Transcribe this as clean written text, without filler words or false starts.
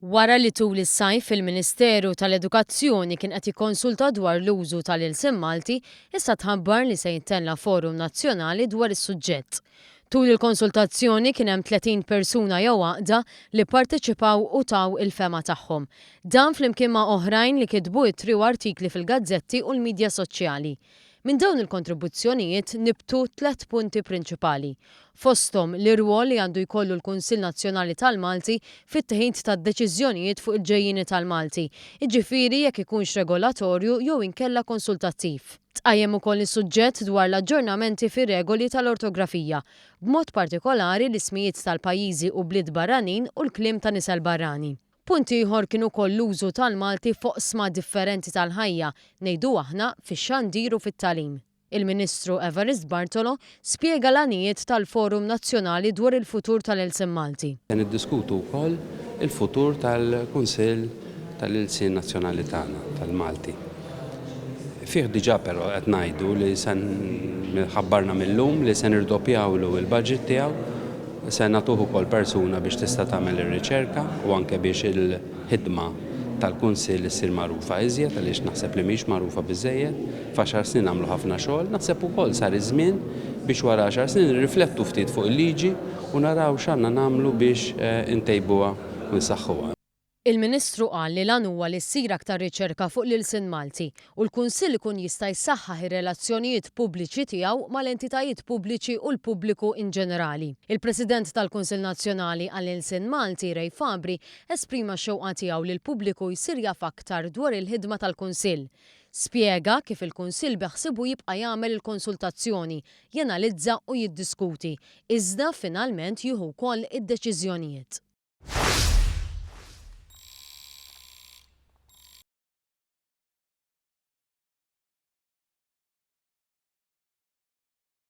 Wara li tul is-sajf il-Ministeru tal-Edukazzjoni kien qed jikkonsulta dwar l-użu tal-Ilsiem Malti, issa tħabbar li se jittenna forum nazzjonali dwar is-suġġett. Tul il-konsultazzjoni kien hemm 30 persuna jew għaqda li pparteċipaw u taw il-fema tagħhom. Dan flimkien ma' oħrajn li kitbu ittri u artikli fil-gazzetti u l-midja soċjali. Minn dawn il-kontribuzzjonijiet nibtu 3 punti prinċipali. Fosthom l-irwol li għandu jkollu l-Kunsill Nazzjonali tal-Malti fit-teħid tad-deċiżjonijiet fuq il-ġejjieni tal-Malti, jiġifieri jekk ikunx regolatorju jew inkella konsultattiv. Tqajjem ukoll is-suġġett dwar l-aġġornamenti fir-regoli tal-ortografija, b'mod partikolari l-ismijiet tal-pajjiżi u bliet barranin u l-kliem ta' nisel barrani. Punt ieħor kien ukoll l-użu tal-Malti foqsma differenti tal-ħajja, ngħidu aħna fix-xandir u fit-tagħlim. Il-Ministru Evarist Bartolo spjega l-għanijiet tal-Forum Nazzjonali dwar il-futur tal-Ilsiem Malti. Se niddiskutu wkoll il-futur tal-Kunsill tal-Ilsiem Nazzjonali tagħna tal-Malti. Fih diġà però qed ngħidu li se ħabbarna millum li se nirdoppjawlu il-budget tiegħu, se nagħtuh ukoll persuna biex tista' tagħmel ir-riċerka u anke biex il-ħidma tal-Kunsill issir magħrufa iżjed għaliex naħseb li mhix magħrufa biżżejjed, f'għaxar snin għamlu ħafna xogħol, naħseb ukoll sar iż-żmien biex wara 10 snin nirriflettu ftit fuq il-liġi u naraw x'għandna nagħmlu biex intejbuha u nsaħħuha. Il-Ministru qal li lan huwa li ssir aktar riċerka fuq l-Ilsien Malti u l-Kunsill ikun jista' jsaħħaħ ir-relazzjonijiet pubbliċi tiegħu mal-entitajiet pubbliċi u l-pubbliku in ġenerali. Il-President tal-Kunsill Nazzjonali għall-Ilsien Malti, Ray Fabri, esprima x-xewqa tiegħu li l-pubbliku jsir jaf aktar dwar il-ħidma tal-Kunsill. Spjega kif il-Kunsill beħsibu jibqa' jagħmel il-konsultazzjoni, jenalizza u jiddiskuti, iżda finalment jieħu wkoll id-deċiżjonijiet.